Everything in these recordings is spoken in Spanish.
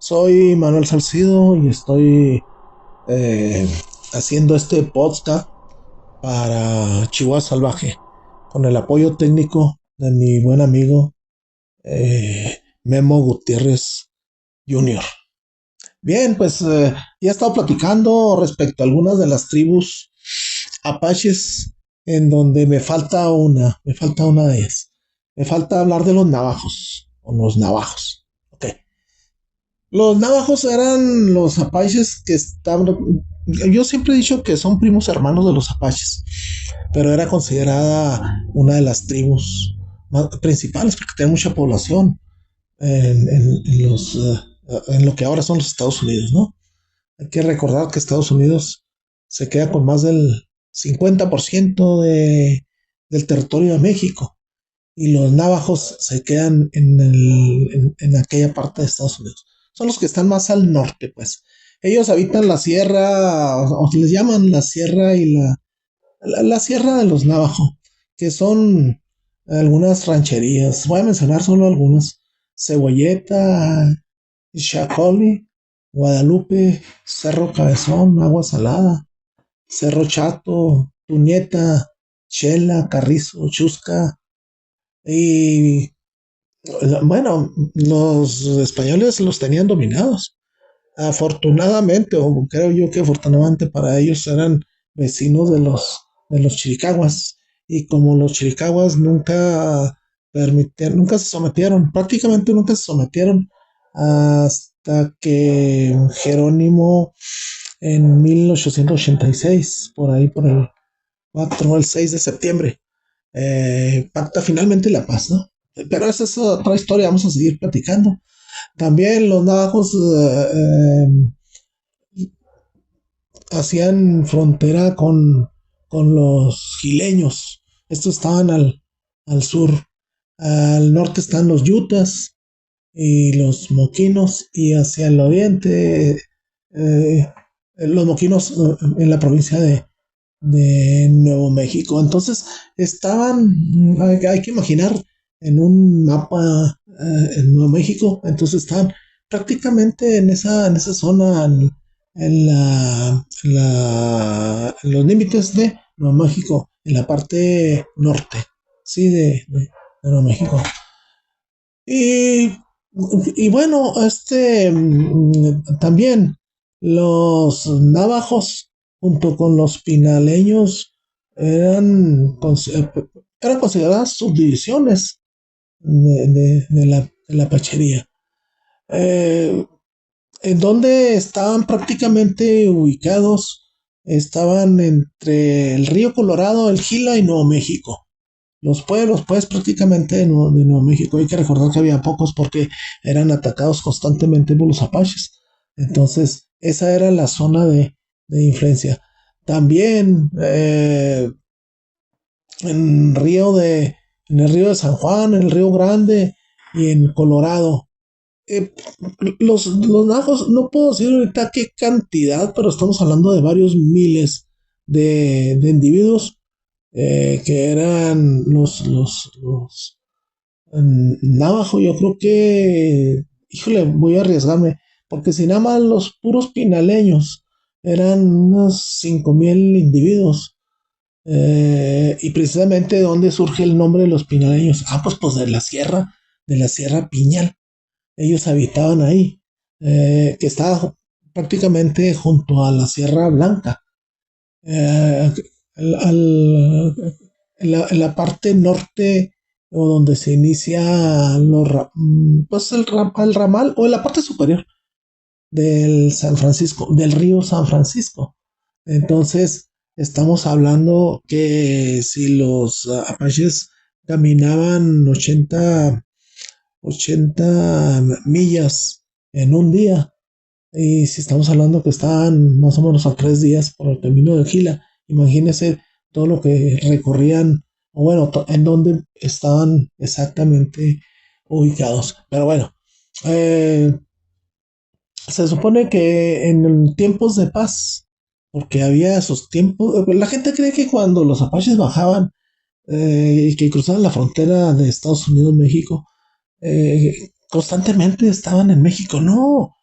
Soy Manuel Salcido y estoy eh, haciendo este podcast para Chihuahua Salvaje con el apoyo técnico de mi buen amigo Memo Gutiérrez Jr. Bien, pues ya he estado platicando respecto a algunas de las tribus apaches en donde me falta una de ellas. Me falta hablar de los navajos o los navajos. Ok. Los navajos eran los apaches que estaban. Yo siempre he dicho que son primos hermanos de los apaches, pero era considerada una de las tribus principales porque tenía mucha población en lo que ahora son los Estados Unidos, ¿no? Hay que recordar que Estados Unidos se queda con más del 50% del territorio de México y los navajos se quedan en aquella parte de Estados Unidos. Son los que están más al norte, pues. Ellos habitan la sierra, o les llaman la sierra y la sierra de los Navajo, que son algunas rancherías. Voy a mencionar solo algunas. Cebolleta, Chacoli, Guadalupe, Cerro Cabezón, Agua Salada, Cerro Chato, Tuñeta, Chela, Carrizo, Chusca, y bueno, los españoles los tenían dominados. Afortunadamente, o creo yo que afortunadamente para ellos eran vecinos de los chiricahuas. Y como los chiricahuas nunca se sometieron, prácticamente nunca se sometieron hasta que Jerónimo en 1886, por ahí por el 4 o el 6 de septiembre, pacta finalmente la paz, ¿no? Pero esa es otra historia, vamos a seguir platicando. También los navajos hacían frontera con los gileños. Estos estaban al sur. Al norte están los yutas y los moquinos, y hacia el oriente los moquinos en la provincia de Nuevo México. Entonces estaban, hay que imaginar en un mapa en Nuevo México, entonces estaban prácticamente en esa zona, en los límites de Nuevo México, en la parte norte, sí, de Nuevo México. Y, y bueno, también los navajos junto con los pinaleños eran, eran consideradas subdivisiones de la pachería. Eh, en donde estaban prácticamente ubicados, estaban entre el río Colorado, el Gila y Nuevo México. Los pueblos, pues, prácticamente de Nuevo México. Hay que recordar que había pocos porque eran atacados constantemente por los apaches. Entonces, esa era la zona de influencia. También en, río de, en el río de San Juan, en el río Grande y en Colorado. Eh, los navajos, no puedo decir ahorita qué cantidad, pero estamos hablando de varios miles de individuos que eran los navajo. Yo creo que, híjole, voy a arriesgarme, porque si nada más los puros pinaleños eran unos 5,000 individuos. Y precisamente de dónde surge el nombre de los pinaleños. Pues de la Sierra Piñal. Ellos habitaban ahí, que estaba prácticamente junto a la Sierra Blanca. Eh, en la parte norte, o donde se inicia pues el ramal, o en la parte superior del San Francisco, del río San Francisco. Entonces, estamos hablando que si los apaches caminaban 80 millas en un día, y si estamos hablando que estaban más o menos a 3 días por el camino de Gila, imagínense todo lo que recorrían, o bueno, en dónde estaban exactamente ubicados. Pero bueno, eh, se supone que en tiempos de paz, porque había esos tiempos, la gente cree que cuando los apaches bajaban y que cruzaban la frontera de Estados Unidos-México, constantemente estaban en México. No,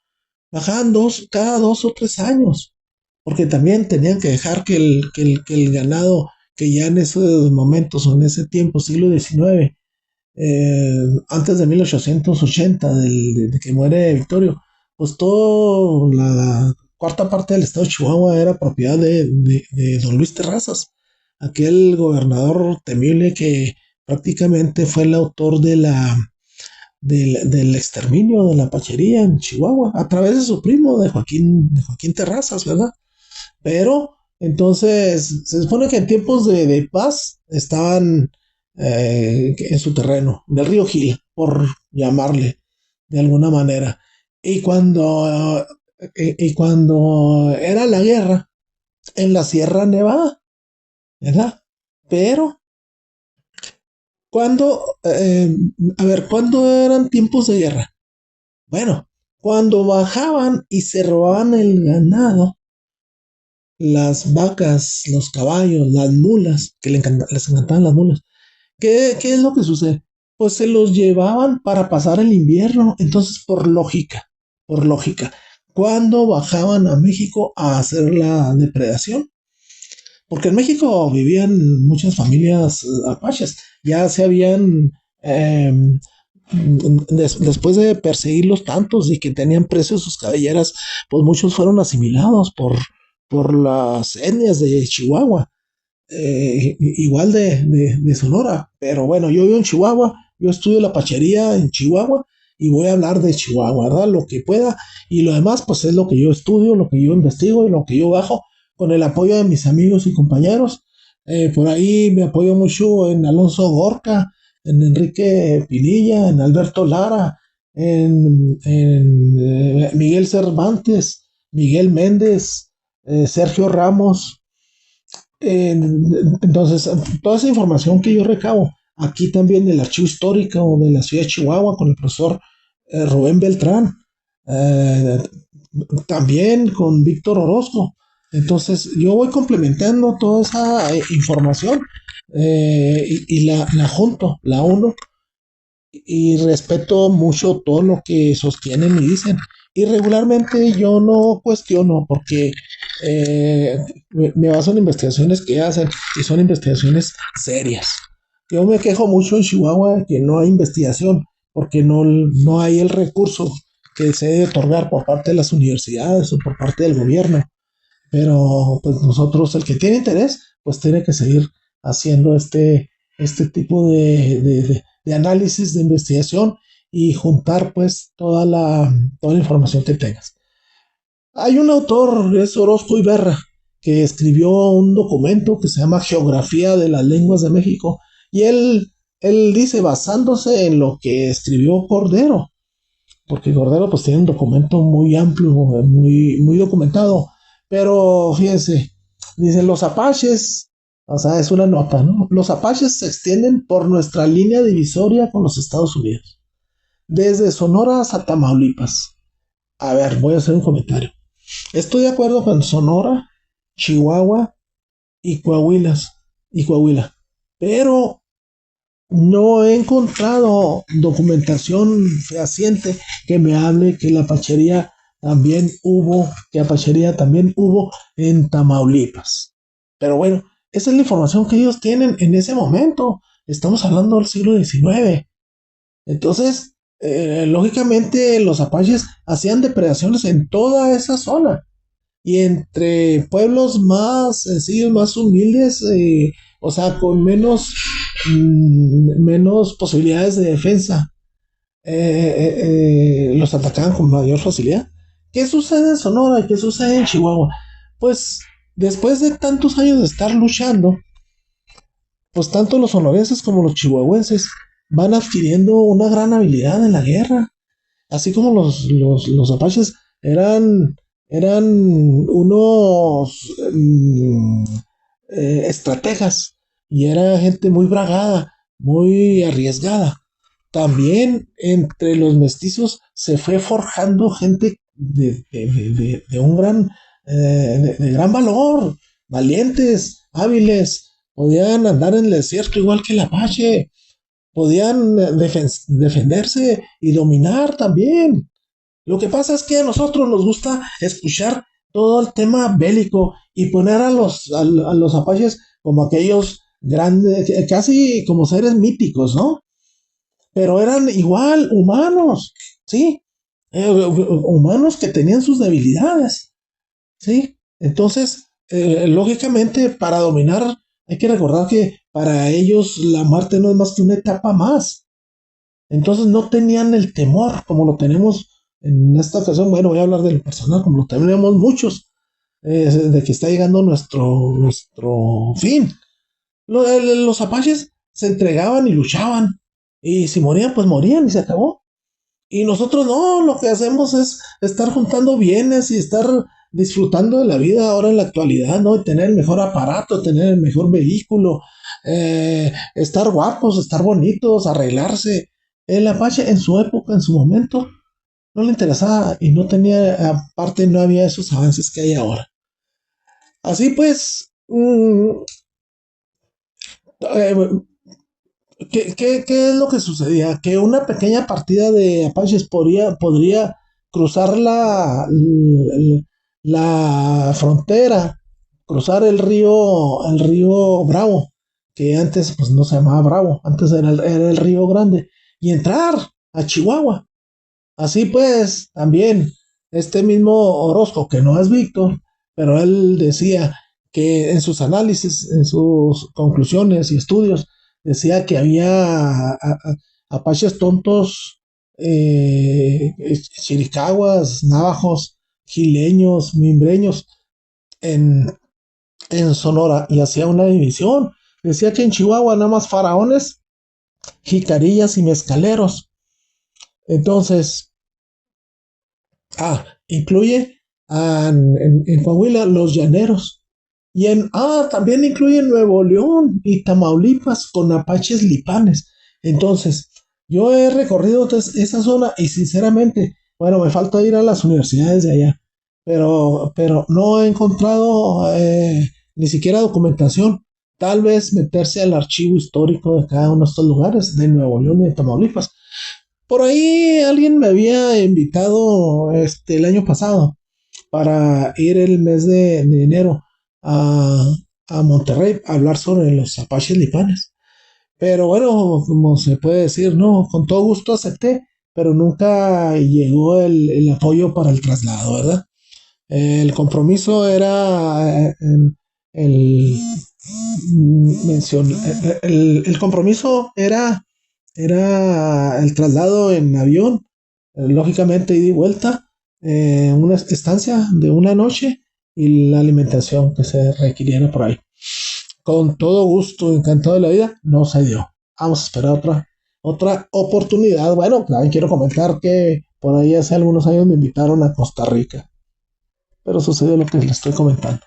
bajaban cada 2 o 3 años, porque también tenían que dejar que el ganado, que ya en esos momentos o en ese tiempo, siglo XIX, antes de 1880, de que muere Victorio, pues toda la cuarta parte del estado de Chihuahua era propiedad de don Luis Terrazas, aquel gobernador temible que prácticamente fue el autor del exterminio de la pachería en Chihuahua, a través de su primo, de Joaquín Terrazas, ¿verdad? Pero entonces se supone que en tiempos de paz estaban en su terreno, del río Gil, por llamarle de alguna manera. Y cuando era la guerra en la Sierra Nevada, ¿verdad? Pero cuando, a ver, ¿cuándo eran tiempos de guerra? Bueno, cuando bajaban y se robaban el ganado, las vacas, los caballos, las mulas, que les encantaban las mulas. ¿Qué es lo que sucede? Pues se los llevaban para pasar el invierno. Entonces, por lógica, cuando bajaban a México a hacer la depredación, porque en México vivían muchas familias apaches, ya se habían, eh, después de perseguirlos tantos y que tenían precios sus cabelleras, pues muchos fueron asimilados por las etnias de Chihuahua, igual de Sonora. Pero bueno, yo vivo en Chihuahua, yo estudio la pachería en Chihuahua y voy a hablar de Chihuahua, ¿verdad? Lo que pueda, y lo demás pues es lo que yo estudio, lo que yo investigo y lo que yo bajo con el apoyo de mis amigos y compañeros. Por ahí me apoyo mucho en Alonso Gorka, en Enrique Pinilla, en Alberto Lara, en Miguel Cervantes, Miguel Méndez, Sergio Ramos. Entonces, toda esa información que yo recabo aquí también del Archivo Histórico de la ciudad de Chihuahua con el profesor Rubén Beltrán, eh, también con Víctor Orozco. Entonces, yo voy complementando toda esa información, y la junto, la uno, y respeto mucho todo lo que sostienen y dicen. Y regularmente yo no cuestiono porque eh, me baso en investigaciones que hacen y son investigaciones serias. Yo me quejo mucho en Chihuahua de que no hay investigación porque no hay el recurso que se debe otorgar por parte de las universidades o por parte del gobierno. Pero pues nosotros, el que tiene interés, pues tiene que seguir haciendo este tipo de análisis, de investigación y juntar pues toda la información que tengas. Hay un autor, es Orozco Iberra, que escribió un documento que se llama Geografía de las Lenguas de México, y él dice, basándose en lo que escribió Cordero, porque Cordero pues tiene un documento muy amplio, muy documentado, pero fíjense, dicen los apaches, o sea, es una nota, ¿no? Los apaches se extienden por nuestra línea divisoria con los Estados Unidos, desde Sonora hasta Tamaulipas. A ver, voy a hacer un comentario. Estoy de acuerdo con Sonora, Chihuahua y Coahuila, pero no he encontrado documentación fehaciente que me hable que apachería también hubo en Tamaulipas. Pero bueno, esa es la información que ellos tienen en ese momento. Estamos hablando del siglo XIX. Entonces, lógicamente, los apaches hacían depredaciones en toda esa zona y entre pueblos más sencillos, más humildes, o sea, con menos posibilidades de defensa, los atacaban con mayor facilidad. ¿Qué sucede en Sonora? ¿Qué sucede en Chihuahua? Pues después de tantos años de estar luchando, pues tanto los sonorenses como los chihuahuenses van adquiriendo una gran habilidad en la guerra, así como los apaches eran unos estrategas y era gente muy bragada, muy arriesgada. También entre los mestizos se fue forjando gente de un de gran valor, valientes, hábiles, podían andar en el desierto igual que el apache, podían defenderse y dominar también. Lo que pasa es que a nosotros nos gusta escuchar todo el tema bélico y poner a los apaches como aquellos grandes, casi como seres míticos, ¿no? Pero eran igual humanos, ¿sí? Humanos que tenían sus debilidades, ¿sí? Entonces, lógicamente, para dominar, hay que recordar que para ellos la muerte no es más que una etapa más. Entonces no tenían el temor como lo tenemos en esta ocasión. Bueno, voy a hablar del personal como lo tenemos muchos, de que está llegando nuestro fin. Los apaches se entregaban y luchaban. Y si morían, pues morían y se acabó. Y nosotros no, lo que hacemos es estar juntando bienes y estar disfrutando de la vida ahora en la actualidad, ¿no? Y tener el mejor aparato, tener el mejor vehículo, estar guapos, estar bonitos, arreglarse. El Apache en su época, en su momento, no le interesaba y no tenía, aparte no había esos avances que hay ahora. Así pues, eh, ¿qué es lo que sucedía? Que una pequeña partida de apaches podría cruzar la frontera, cruzar el río Bravo, que antes pues no se llamaba Bravo, antes era el río Grande, y entrar a Chihuahua. Así pues, también este mismo Orozco, que no es Víctor, pero él decía que en sus análisis, en sus conclusiones y estudios, decía que había apaches tontos, chiricahuas, navajos, gileños, mimbreños en, en Sonora y hacía una división. Decía que en Chihuahua nada más faraones, jicarillas y mezcaleros. Entonces, incluye en Coahuila los llaneros. También incluye Nuevo León y Tamaulipas con apaches lipanes. Entonces, yo he recorrido esa zona y sinceramente, bueno, me falta ir a las universidades de allá, pero no he encontrado ni siquiera documentación. Tal vez meterse al archivo histórico de cada uno de estos lugares, de Nuevo León y de Tamaulipas. Por ahí alguien me había invitado el año pasado para ir el mes de enero a Monterrey a hablar sobre los apaches lipanes. Pero bueno, como se puede decir, no, con todo gusto acepté, pero nunca llegó el apoyo para el traslado, ¿verdad? El compromiso era el, el compromiso era el traslado en avión, lógicamente ida y vuelta, una estancia de una noche y la alimentación que se requiriera por ahí. Con todo gusto, encantado de la vida, no se dio. Vamos a esperar otra oportunidad. Bueno, también quiero comentar que por ahí hace algunos años me invitaron a Costa Rica, pero sucedió lo que les estoy comentando.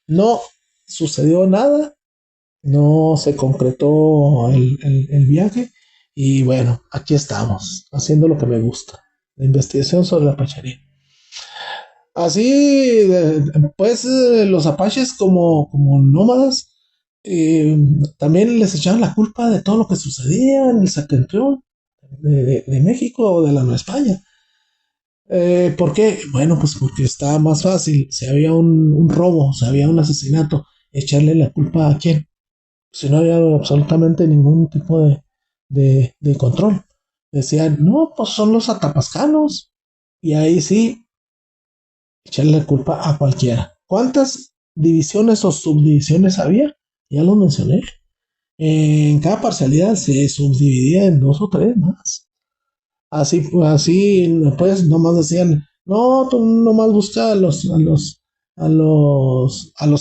No sucedió nada, no se concretó el viaje y bueno, aquí estamos, haciendo lo que me gusta, la investigación sobre la pachería. Así, pues los apaches como nómadas también les echaban la culpa de todo lo que sucedía en el septentrión de México o de la Nueva España. ¿Por qué? Bueno, pues porque estaba más fácil. Si había un robo, si había un asesinato, echarle la culpa a quién. Si no había absolutamente ningún tipo de control. Decían, no, pues son los atapascanos. Y ahí sí, echarle la culpa a cualquiera. ¿Cuántas divisiones o subdivisiones había? Ya lo mencioné. En cada parcialidad se subdividía en dos o tres más. Así, pues, nomás decían, no, tú nomás busca a los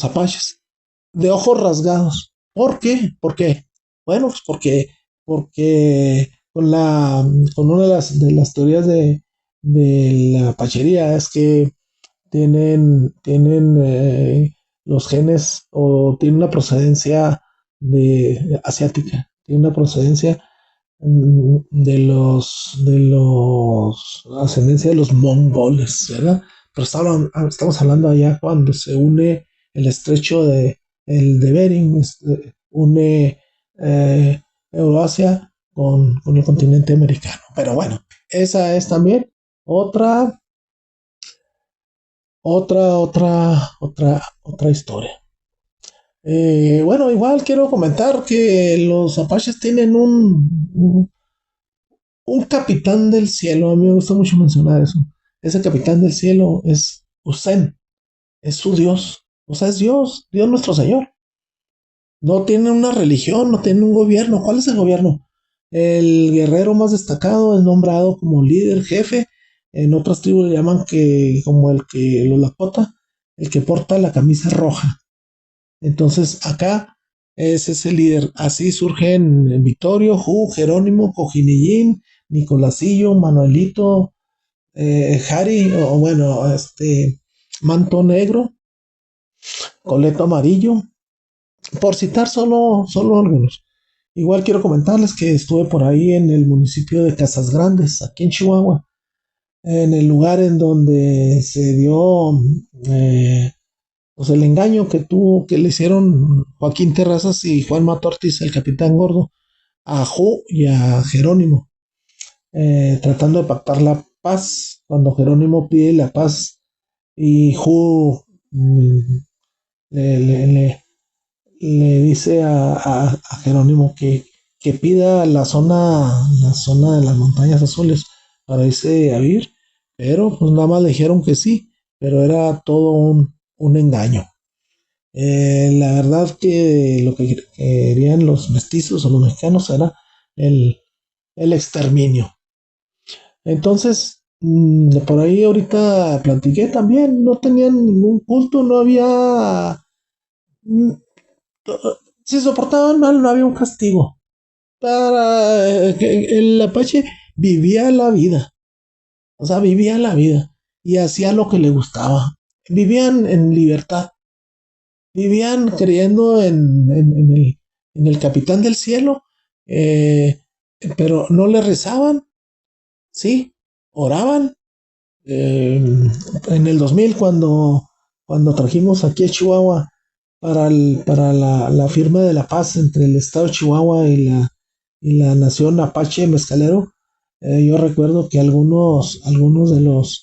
apaches de ojos rasgados. ¿Por qué? ¿Por qué? Bueno, pues porque con una de las teorías de la apachería es que tienen los genes o tienen una procedencia de asiática, tiene una procedencia de los ascendencia de los mongoles, ¿verdad? Pero estamos hablando allá cuando se une el estrecho de Bering, une Eurasia con el continente americano. Pero bueno, esa es también Otra, otra historia. Bueno, igual quiero comentar que los apaches tienen un capitán del cielo. A mí me gusta mucho mencionar eso. Ese capitán del cielo es Usen, es su Dios. O sea, es Dios, Dios nuestro Señor. No tiene una religión, no tiene un gobierno. ¿Cuál es el gobierno? El guerrero más destacado es nombrado como líder, jefe. En otras tribus le llaman que como el que los Lakota, el que porta la camisa roja. Entonces acá es el líder. Así surgen Vittorio, Ju, Jerónimo, Cojinillín, Nicolasillo, Manuelito, Harry, o bueno, Manto Negro, Coleto Amarillo, por citar solo algunos. Igual quiero comentarles que estuve por ahí en el municipio de Casas Grandes, aquí en Chihuahua, en el lugar en donde se dio pues el engaño que le hicieron Joaquín Terrazas y Juan Mato Ortiz, el capitán gordo, a Ju y a Jerónimo, tratando de pactar la paz. Cuando Jerónimo pide la paz y Ju le, le, le, le dice a Jerónimo que pida la zona de las montañas azules para irse a vivir, pero pues nada más le dijeron que sí, pero era todo un engaño. La verdad que lo que querían los mestizos o los mexicanos era el, el exterminio. Entonces, por ahí ahorita platiqué también, no tenían ningún culto, no había... mm, si se portaban mal, no había un castigo. Para el Apache vivía la vida, o sea, vivía la vida y hacía lo que le gustaba. Vivían en libertad, vivían creyendo en el capitán del cielo, eh, pero no le rezaban, sí, oraban. Eh, en el 2000, cuando trajimos aquí a Chihuahua para la firma de la paz entre el estado de Chihuahua y la nación Apache Mezcalero, yo recuerdo que algunos de los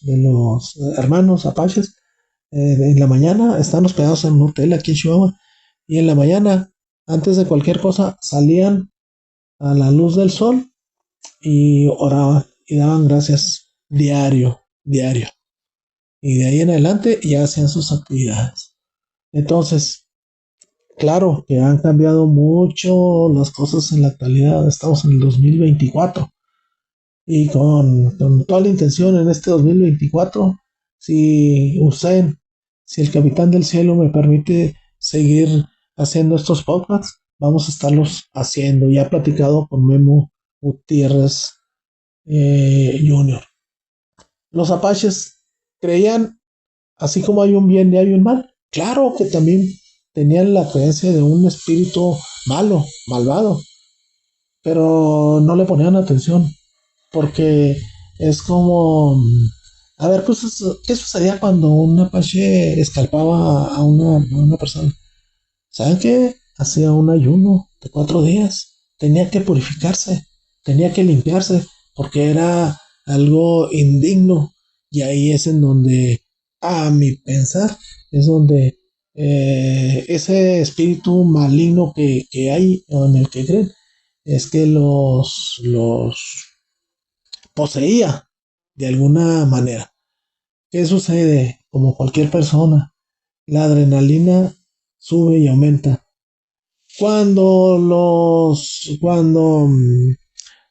hermanos Apaches en la mañana están hospedados en un hotel aquí en Chihuahua y en la mañana, antes de cualquier cosa, salían a la luz del sol y oraban y daban gracias diario. Y de ahí en adelante ya hacían sus actividades. Entonces, claro que han cambiado mucho las cosas en la actualidad. Estamos en el 2024 y con toda la intención en este 2024, si Usain, si el capitán del cielo me permite seguir haciendo estos podcasts, vamos a estarlos haciendo. Ya he platicado con Memo Gutiérrez Jr. Los apaches creían, así como hay un bien y hay un mal, claro que también tenían la creencia de un espíritu malo, malvado, pero no le ponían atención, porque es como, a ver, ¿qué sucedía cuando un apache escalpaba a una persona? ¿Saben qué? Hacía un ayuno de 4 días, tenía que purificarse, tenía que limpiarse, porque era algo indigno, y ahí es en donde, a mi pensar, es donde ese espíritu maligno que hay o en el que creen, es que los poseía de alguna manera. ¿Qué sucede? Como cualquier persona, la adrenalina sube y aumenta. Cuando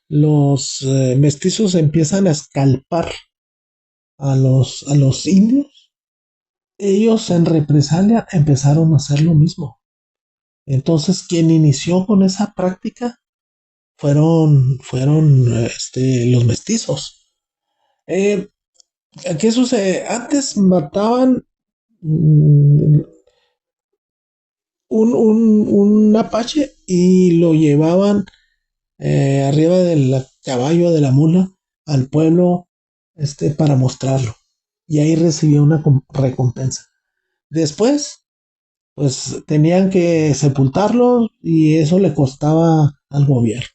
los mestizos empiezan a escalpar a los indios, ellos en represalia empezaron a hacer lo mismo. Entonces, quien inició con esa práctica fueron los mestizos. Eh, ¿Qué sucede? Antes mataban mm, un apache y lo llevaban arriba del caballo de la mula al pueblo para mostrarlo. Y ahí recibió una recompensa. Después, pues tenían que sepultarlo y eso le costaba al gobierno.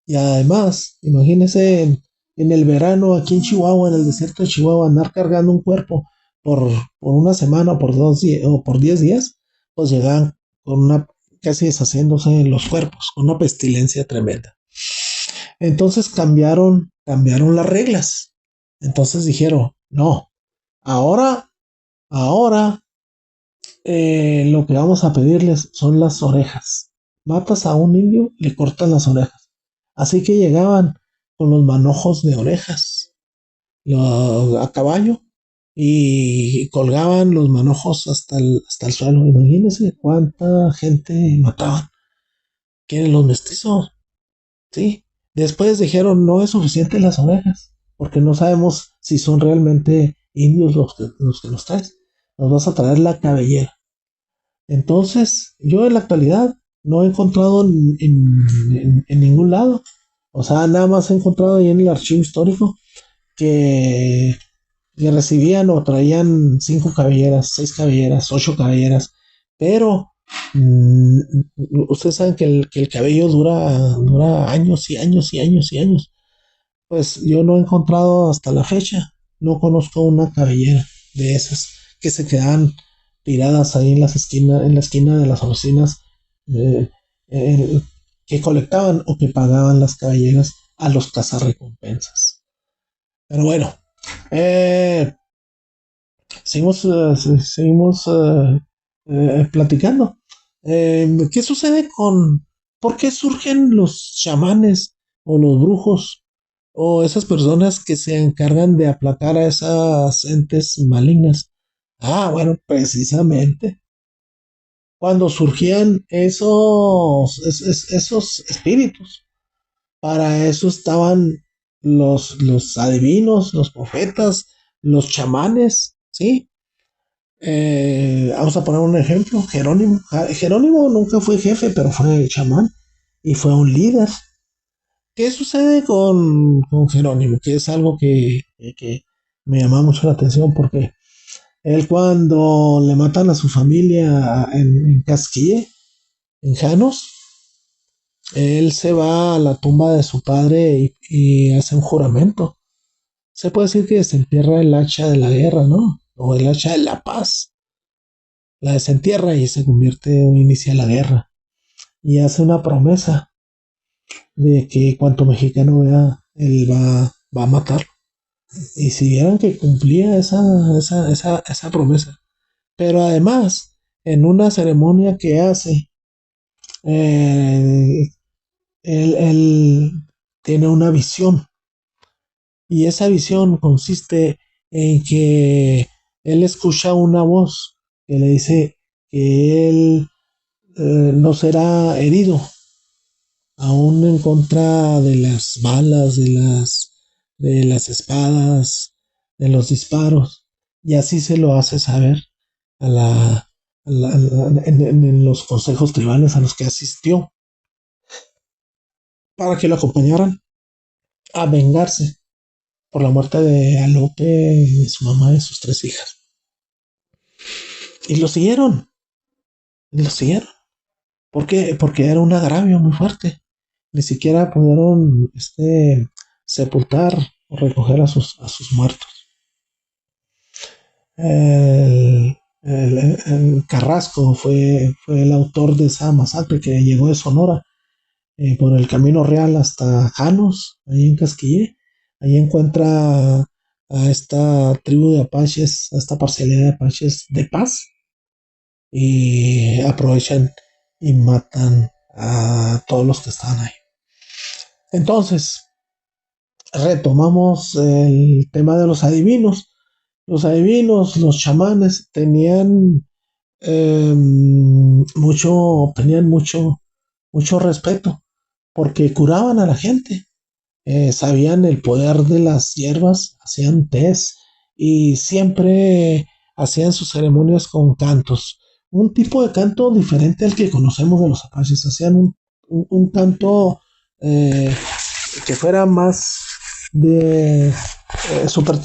Y además, imagínense en el verano aquí en Chihuahua, en el desierto de Chihuahua, andar cargando un cuerpo por una semana o por 2 días o por 10 días, pues llegaban con una casi deshaciéndose en los cuerpos, con una pestilencia tremenda. Entonces cambiaron las reglas. Entonces dijeron, no, ahora, ahora lo que vamos a pedirles son las orejas. Matas a un indio, le cortan las orejas. Así que llegaban con los manojos de orejas a caballo y colgaban los manojos hasta el suelo. Imagínense cuánta gente mataban. ¿Quieren los mestizos? Sí. Después dijeron, no es suficiente las orejas, porque no sabemos si son realmente indios los que nos traes. Nos vas a traer la cabellera. Entonces, yo en la actualidad no he encontrado en ningún lado. O sea, nada más he encontrado ahí en el archivo histórico que, que recibían o traían 5 cabelleras, 6 cabelleras, 8 cabelleras. Pero mmm, ustedes saben que el cabello dura años y años y años y años. Pues yo no he encontrado hasta la fecha, no conozco una cabellera de esas que se quedan tiradas ahí en la esquina de las oficinas eh, eh, que colectaban o que pagaban las cabelleras a los cazarrecompensas. Pero bueno, eh, seguimos platicando. ¿Qué sucede por qué surgen los chamanes o los brujos o esas personas que se encargan de aplacar a esas entes malignas? Ah, bueno, precisamente cuando surgían esos espíritus, para eso estaban los adivinos, los profetas, los chamanes, ¿sí? Vamos a poner un ejemplo, Jerónimo. Jerónimo nunca fue jefe, pero fue chamán y fue un líder. ¿Qué sucede con Jerónimo? Que es algo que me llama mucho la atención porque él cuando le matan a su familia en Casquille, en Janos, él se va a la tumba de su padre y hace un juramento. Se puede decir que desentierra el hacha de la guerra, ¿no? O el hacha de la paz. La desentierra y se convierte o inicia la guerra. Y hace una promesa de que cuanto mexicano vea, él va a matarlo. Y si vieran que cumplía esa promesa. Pero además, en una ceremonia que hace, eh, él tiene una visión. Y esa visión consiste en que él escucha una voz que le dice que él no será herido, aún en contra de las balas, de las espadas, de los disparos, y así se lo hace saber en los consejos tribales a los que asistió, para que lo acompañaran a vengarse por la muerte de Alope, de su mamá y de sus 3 hijas. Y lo siguieron. ¿Por qué? Porque era un agravio muy fuerte. Ni siquiera pudieron sepultar o recoger a sus muertos. El Carrasco fue el autor de esa masacre que llegó de Sonora por el camino real hasta Janos, ahí en Casquille. Ahí encuentra a esta tribu de apaches, a esta parcialidad de apaches de paz, y aprovechan y matan a todos los que estaban ahí. Entonces, retomamos el tema de los adivinos. Los adivinos, los chamanes, tenían mucho respeto porque curaban a la gente. Sabían el poder de las hierbas, hacían tés y siempre hacían sus ceremonias con cantos. Un tipo de canto diferente al que conocemos de los apaches. Hacían un canto eh, que fuera más de super,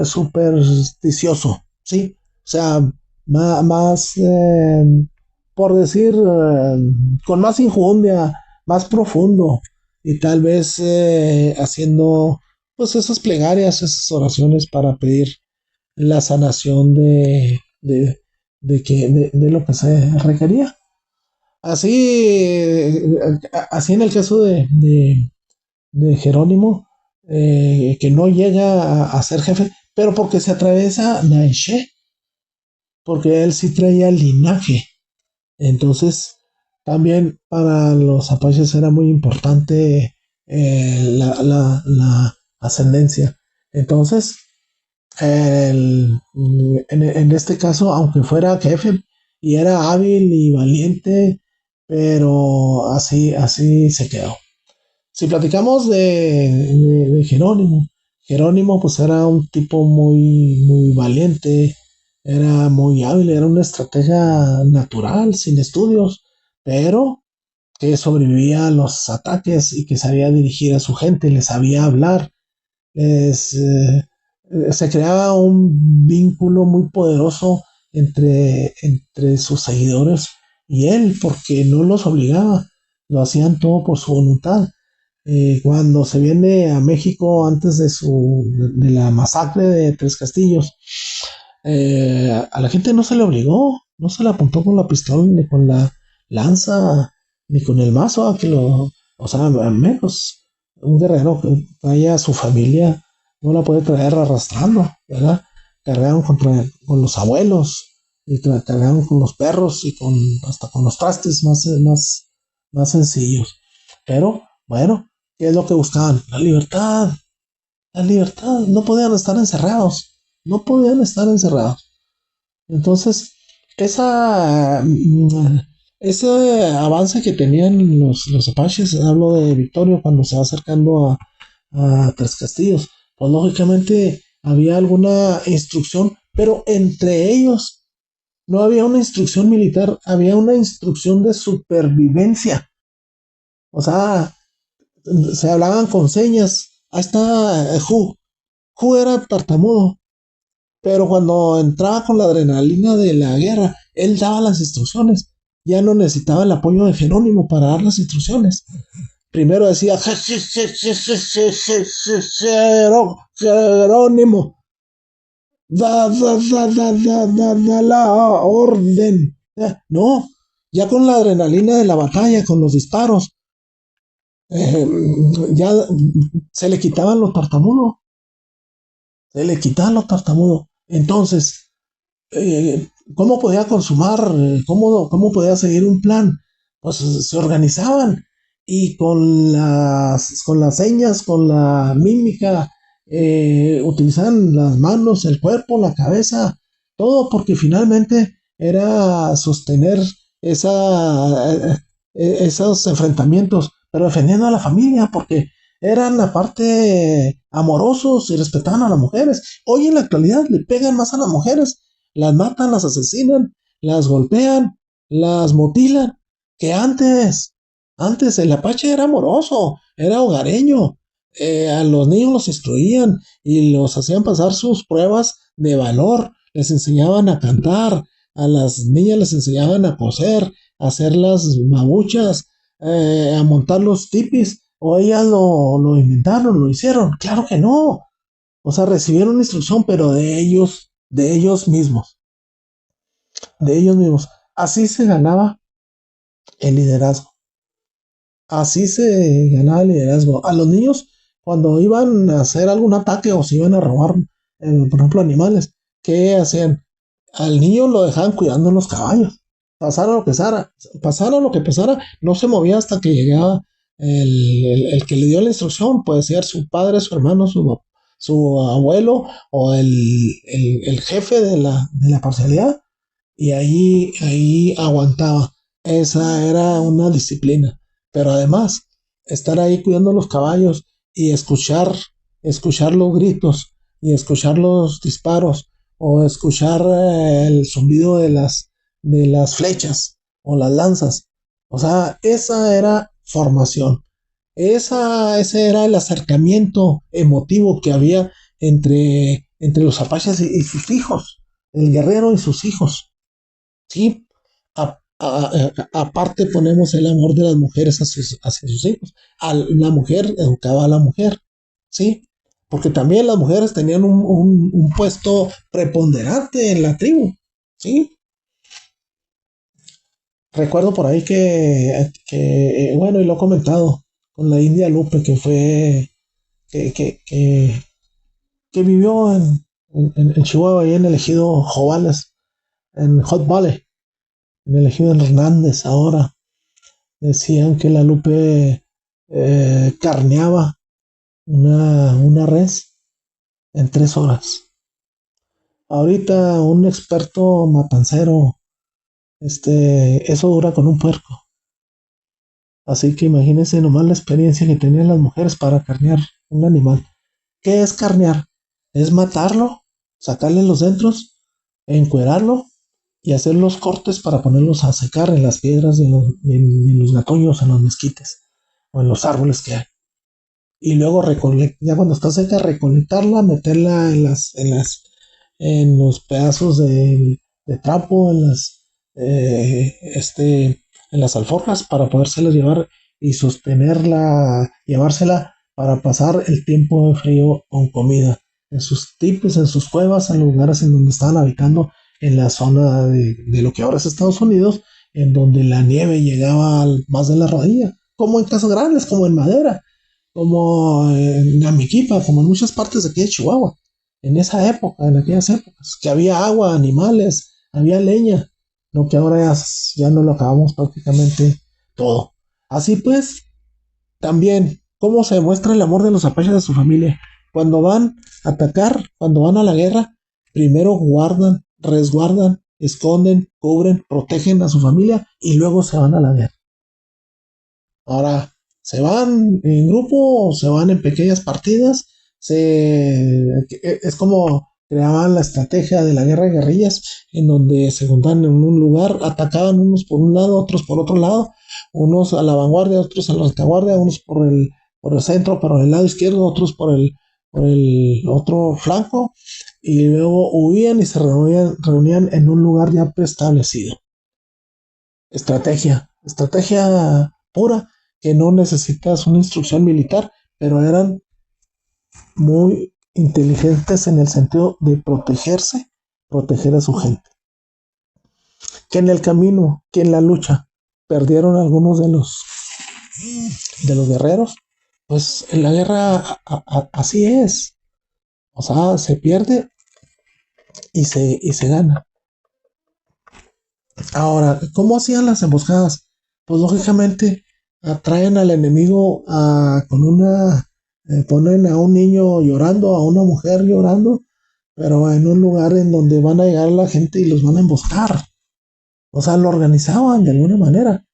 supersticioso, ¿sí? O sea, más, por decir, con más injundia, más profundo. y tal vez haciendo pues esas plegarias, esas oraciones para pedir la sanación de lo que se requería. Así, así en el caso de Jerónimo, que no llega a ser jefe, pero porque se atraviesa Naeshe, porque él sí traía linaje. Entonces, también para los apaches era muy importante la ascendencia. Entonces, en este caso, aunque fuera jefe y era hábil y valiente, pero así se quedó. Si platicamos de Jerónimo, Jerónimo pues era un tipo muy valiente, era muy hábil, era una estratega natural, sin estudios, pero que sobrevivía a los ataques y que sabía dirigir a su gente, les sabía hablar, es, se creaba un vínculo muy poderoso entre sus seguidores y él, porque no los obligaba, lo hacían todo por su voluntad. Cuando se viene a México antes de la masacre de Tres Castillos, a la gente no se le obligó, no se le apuntó con la pistola, ni con la lanza, ni con el mazo, o sea, al menos un guerrero que vaya a su familia, no la puede traer arrastrando, ¿verdad? Cargaron con los abuelos, y cargaron con los perros y hasta con los trastes más sencillos. Pero, bueno, ¿qué es lo que buscaban? La libertad, no podían estar encerrados, no podían estar encerrados. Entonces, esa, mm, ese avance que tenían los apaches, hablo de Victorio cuando se va acercando a Tres Castillos, pues lógicamente había alguna instrucción, pero entre ellos no había una instrucción militar, había una instrucción de supervivencia. O sea, se hablaban con señas. Ahí está Hu era tartamudo, pero cuando entraba con la adrenalina de la guerra, él daba las instrucciones. Ya no necesitaba el apoyo de Jerónimo para dar las instrucciones. Primero decía Jerónimo, da la orden. No, ya con la adrenalina de la batalla, con los disparos, eh, ya se le quitaban los tartamudos. Se le quitaban los tartamudos. Entonces, ¿cómo podía consumar? ¿Cómo podía seguir un plan? Pues se organizaban y con las señas, con la mímica, utilizaban las manos, el cuerpo, la cabeza, todo porque finalmente era sostener esos enfrentamientos, pero defendiendo a la familia porque eran aparte amorosos y respetaban a las mujeres. Hoy en la actualidad le pegan más a las mujeres, las matan, las asesinan, las golpean, las mutilan, que antes. Antes el apache era amoroso, era hogareño, a los niños los instruían y los hacían pasar sus pruebas de valor, les enseñaban a cantar, a las niñas les enseñaban a coser, a hacer las mabuchas, a montar los tipis, o ellas lo inventaron, lo hicieron, claro que no, o sea, recibieron instrucción, pero de ellos mismos, de ellos mismos. Así se ganaba el liderazgo. Así se ganaba el liderazgo. A los niños, cuando iban a hacer algún ataque o se iban a robar, por ejemplo, animales, ¿qué hacían? Al niño lo dejaban cuidando los caballos. Pasara lo que pasara, no se movía hasta que llegaba el que le dio la instrucción, puede ser su padre, su hermano, su abuelo o el jefe de la parcialidad, y ahí aguantaba. Esa era una disciplina. Pero además, estar ahí cuidando los caballos y escuchar los gritos y escuchar los disparos o escuchar el zumbido de las flechas o las lanzas. O sea, esa era formación. Ese era el acercamiento emotivo que había entre los apaches y sus hijos, el guerrero y sus hijos. Sí, Aparte ponemos el amor de las mujeres hacia sus hijos. La mujer educaba a la mujer, ¿sí? Porque también las mujeres tenían un puesto preponderante en la tribu, ¿sí? Recuerdo por ahí bueno, y lo he comentado, con la India Lupe, que, que, que, que vivió en Chihuahua, ahí en el ejido Jovales, en Hot Valley, en el ejido Hernández ahora. Decían que la Lupe carneaba una res en 3 horas. Ahorita un experto matancero, eso dura con un puerco. Así que imagínense nomás la experiencia que tenían las mujeres para carnear un animal. ¿Qué es carnear? Es matarlo, sacarle los dentros, encuerarlo y hacer los cortes para ponerlos a secar en las piedras y en los gatoños, en los mezquites o en los árboles que hay. Y luego ya cuando está seca, recolectarla, meterla en los pedazos de trapo, en las alforjas para podérselas llevar y sostenerla, llevársela para pasar el tiempo de frío con comida. En sus tipos, en sus cuevas, en los lugares en donde estaban habitando, en la zona de lo que ahora es Estados Unidos, en donde la nieve llegaba más de la rodilla, como en casas grandes, como en madera, como en Amiquipa, como en muchas partes de aquí de Chihuahua, en esa época, en aquellas épocas, que había agua, animales, había leña, lo que ahora ya no lo acabamos prácticamente todo. Así pues, también, ¿cómo se demuestra el amor de los apaches a su familia? Cuando van a atacar, cuando van a la guerra, primero guardan, resguardan, esconden, cubren, protegen a su familia y luego se van a la guerra. Ahora, se van en grupo o se van en pequeñas partidas. Es como creaban la estrategia de la guerra de guerrillas, en donde se juntaban en un lugar, atacaban unos por un lado, otros por otro lado, unos a la vanguardia, otros a la retaguardia, unos por el centro, por el lado izquierdo, otros por el otro flanco, y luego huían y se reunían en un lugar ya preestablecido. Estrategia pura, que no necesitas una instrucción militar, pero eran muy inteligentes en el sentido de protegerse, proteger a su gente. Que en el camino, que en la lucha, perdieron algunos de los guerreros, pues en la guerra así es. O sea, se pierde y se gana. Ahora, ¿cómo hacían las emboscadas? Pues lógicamente atraen al enemigo ponen a un niño llorando, a una mujer llorando, pero en un lugar en donde van a llegar la gente y los van a emboscar. O sea, lo organizaban de alguna manera.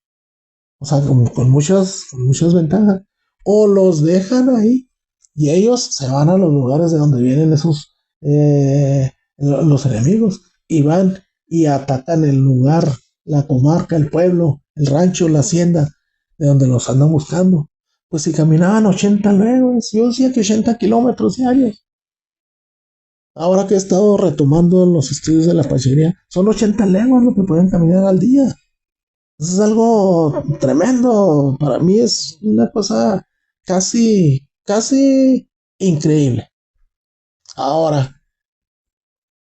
O sea, con muchas ventajas. O los dejan ahí y ellos se van a los lugares de donde vienen los enemigos y van y atacan el lugar, la comarca, el pueblo, el rancho, la hacienda de donde los andan buscando. Pues si caminaban 80 luegos, yo decía que 80 kilómetros diarios. Ahora que he estado retomando los estudios de la pachería, son 80 leguas lo que pueden caminar al día. Eso es algo tremendo. Para mí es una cosa casi increíble. Ahora,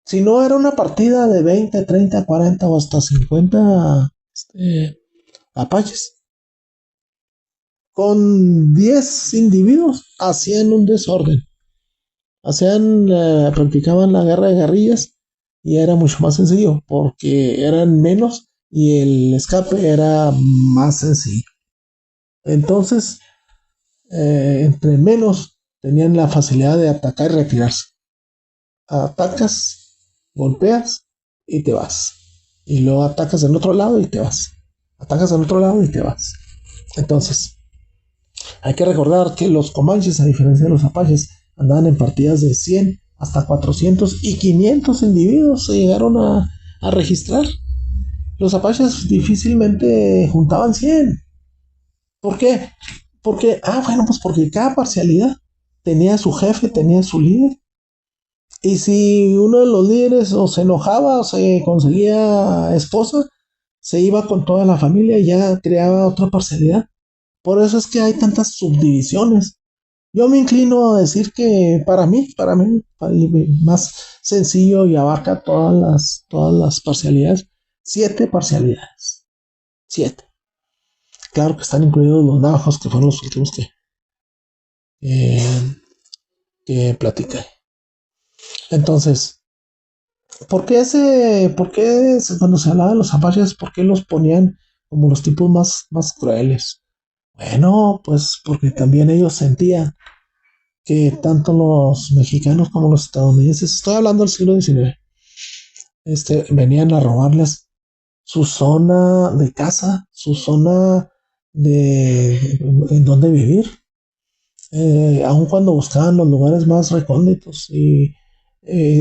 si no era una partida de 20, 30, 40 o hasta 50 apaches, con 10 individuos hacían un desorden. Practicaban la guerra de guerrillas y era mucho más sencillo porque eran menos y el escape era más sencillo. Entonces, entre menos tenían la facilidad de atacar y retirarse. Atacas, golpeas y te vas. Y luego atacas del otro lado y te vas. Atacas del otro lado y te vas. Entonces, hay que recordar que los comanches, a diferencia de los apaches, andaban en partidas de 100 hasta 400 y 500 individuos se llegaron a registrar. Los apaches difícilmente juntaban 100. ¿Por qué? Bueno, pues porque cada parcialidad tenía su jefe, tenía su líder. Y si uno de los líderes o se enojaba o se conseguía esposa, se iba con toda la familia y ya creaba otra parcialidad. Por eso es que hay tantas subdivisiones. Yo me inclino a decir que para mí, más sencillo y abarca todas las parcialidades. 7 parcialidades. 7. Claro que están incluidos los navajos, que fueron los últimos eh, que platiqué. Entonces, cuando se hablaba de los apaches, por qué los ponían como los tipos más crueles? Bueno, pues porque también ellos sentían que tanto los mexicanos como los estadounidenses, estoy hablando del siglo XIX, venían a robarles su zona de casa, su zona en donde vivir, aun cuando buscaban los lugares más recónditos y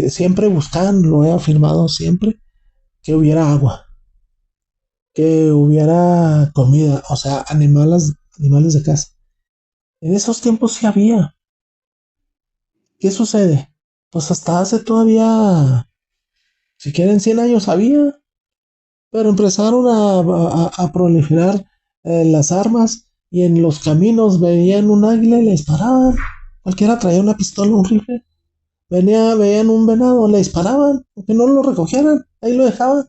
siempre buscaban, lo he afirmado siempre, que hubiera agua, que hubiera comida, o sea, animales de casa. En esos tiempos sí había. ¿Qué sucede? Pues hasta hace todavía, si quieren, 100 años había, pero empezaron a proliferar las armas y en los caminos veían un águila y le disparaban. Cualquiera traía una pistola, un rifle. Veían un venado, le disparaban, aunque no lo recogieran, ahí lo dejaban.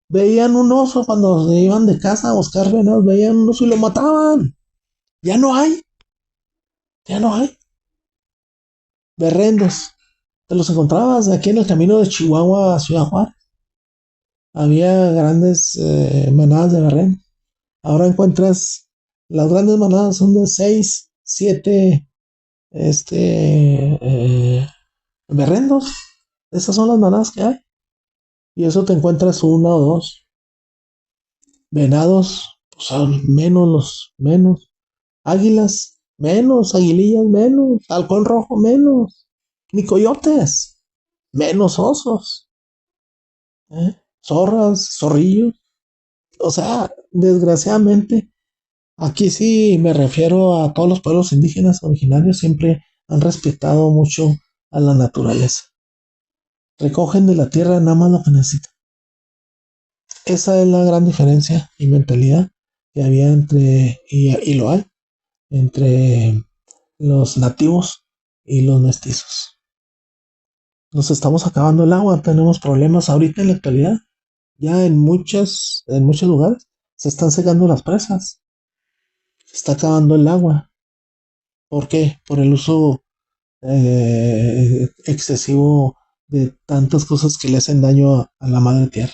Veían un oso cuando se iban de casa a buscar venados, veían un oso y lo mataban. Ya no hay, ya no hay. Berrendos, te los encontrabas aquí en el camino de Chihuahua a Ciudad Juárez. Había grandes manadas de berrendos. Ahora encuentras, las grandes manadas son de 6 7 berrendos. Esas son las manadas que hay. Y eso te encuentras una o dos. Venados, pues son menos. Águilas, menos. Aguilillas, menos. Halcón rojo, menos. Ni coyotes, menos osos. Zorras, zorrillos. O sea, desgraciadamente, aquí sí me refiero a todos los pueblos indígenas originarios, siempre han respetado mucho a la naturaleza. Recogen de la tierra nada más lo que necesitan. Esa es la gran diferencia y mentalidad que había y lo hay, entre los nativos y los mestizos. Nos estamos acabando el agua, tenemos problemas ahorita en la actualidad. Ya en muchos lugares se están secando las presas, se está acabando el agua. ¿Por qué? Por el uso excesivo de tantas cosas que le hacen daño a la madre tierra.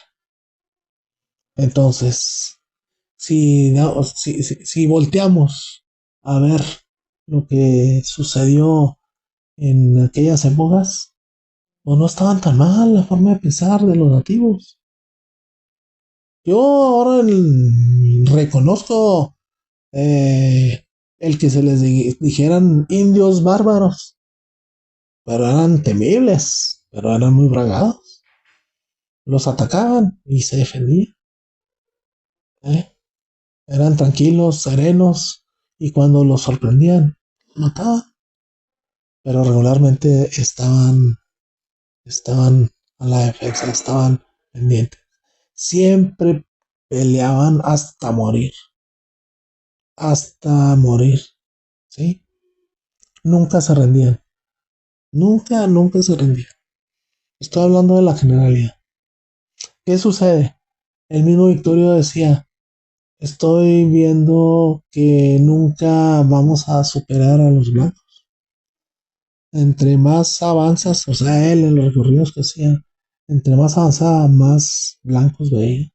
Entonces, si volteamos a ver lo que sucedió en aquellas épocas, pues no estaban tan mal la forma de pensar de los nativos. Yo ahora reconozco el que se les dijeran indios bárbaros, pero eran temibles, pero eran muy bragados. Los atacaban y se defendían. ¿eh? Eran tranquilos, serenos, y cuando los sorprendían, los mataban. Pero regularmente estaban a la defensa, estaban pendientes. Siempre peleaban hasta morir, ¿sí? Nunca se rendían, nunca se rendían. Estoy hablando de la generalidad. ¿Qué sucede? El mismo Victorio decía, estoy viendo que nunca vamos a superar a los blancos. Entre más avanzas, o sea, él en los recorridos que hacía, entre más avanzaba, más blancos veía.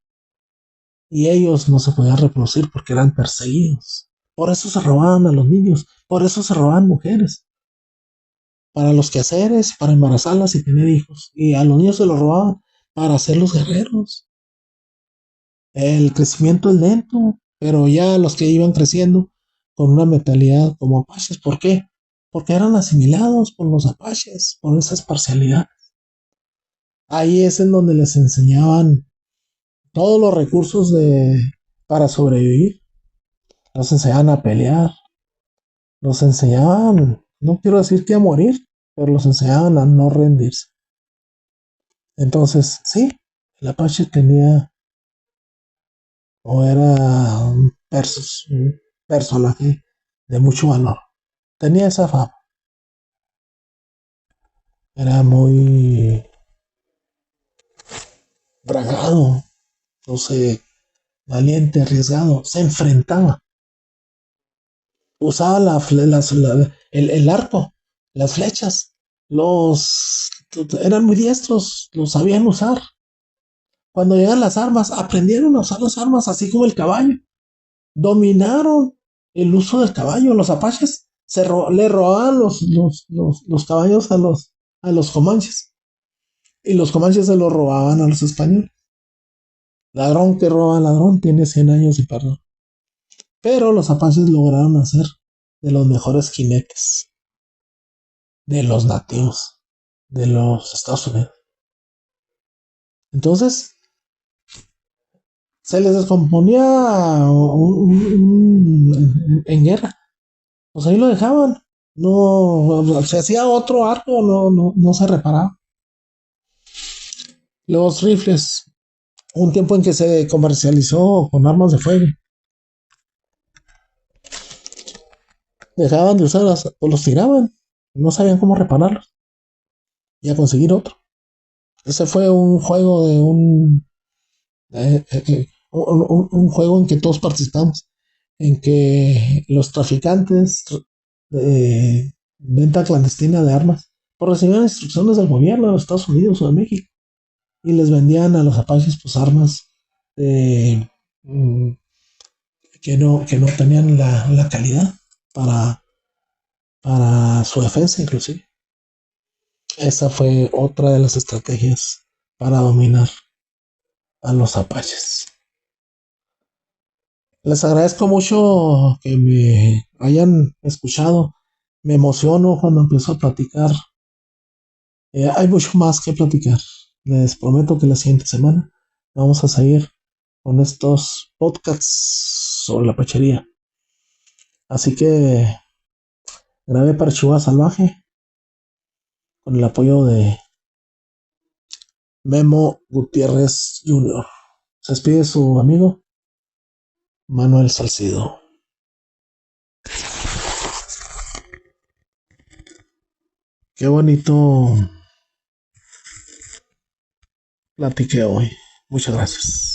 Y ellos no se podían reproducir porque eran perseguidos. Por eso se robaban a los niños, por eso se robaban mujeres. Para los quehaceres, para embarazarlas y tener hijos. Y a los niños se los robaban para hacerlos guerreros. El crecimiento es lento, pero ya los que iban creciendo con una mentalidad como apaches, ¿por qué? Porque eran asimilados por los apaches, por esa parcialidad. Ahí es en donde les enseñaban todos los recursos para sobrevivir. Los enseñaban a pelear, los enseñaban, no quiero decir que a morir, pero los enseñaban a no rendirse. Entonces, sí, el Apache tenía o era un personaje de mucho valor. Tenía esa fama. Era muy bragado, no sé, valiente, arriesgado. Se enfrentaba. Usaba el arco, las flechas. Los eran muy diestros, los sabían usar. Cuando llegan las armas, aprendieron a usar las armas así como el caballo. Dominaron el uso del caballo. Los apaches le robaban los caballos a los comanches. Y los comanches se los robaban a los españoles. Ladrón que roba a ladrón tiene 100 años de perdón. Pero los apaches lograron hacer de los mejores jinetes de los nativos de los Estados Unidos. Entonces, se les descomponía en guerra. Pues ahí lo dejaban. No, se hacía otro arco, no se reparaba. Los rifles, un tiempo en que se comercializó con armas de fuego, dejaban de usarlas o los tiraban. No sabían cómo repararlos y a conseguir otro. Ese fue un juego de un juego en que todos participamos, en que los traficantes de venta clandestina de armas pues recibían instrucciones del gobierno de los Estados Unidos o de México y les vendían a los apaches pues armas de, mm, que no tenían la calidad para, para su defensa inclusive. Esa fue otra de las estrategias para dominar a los apaches. Les agradezco mucho que me hayan escuchado. Me emociono cuando empiezo a platicar. Hay mucho más que platicar. Les prometo que la siguiente semana vamos a seguir con estos podcasts sobre la pechería. Así que grabé para Chihuahua Salvaje con el apoyo de Memo Gutiérrez Jr. Se despide su amigo Manuel Salcido. Qué bonito platiqué hoy. Muchas gracias.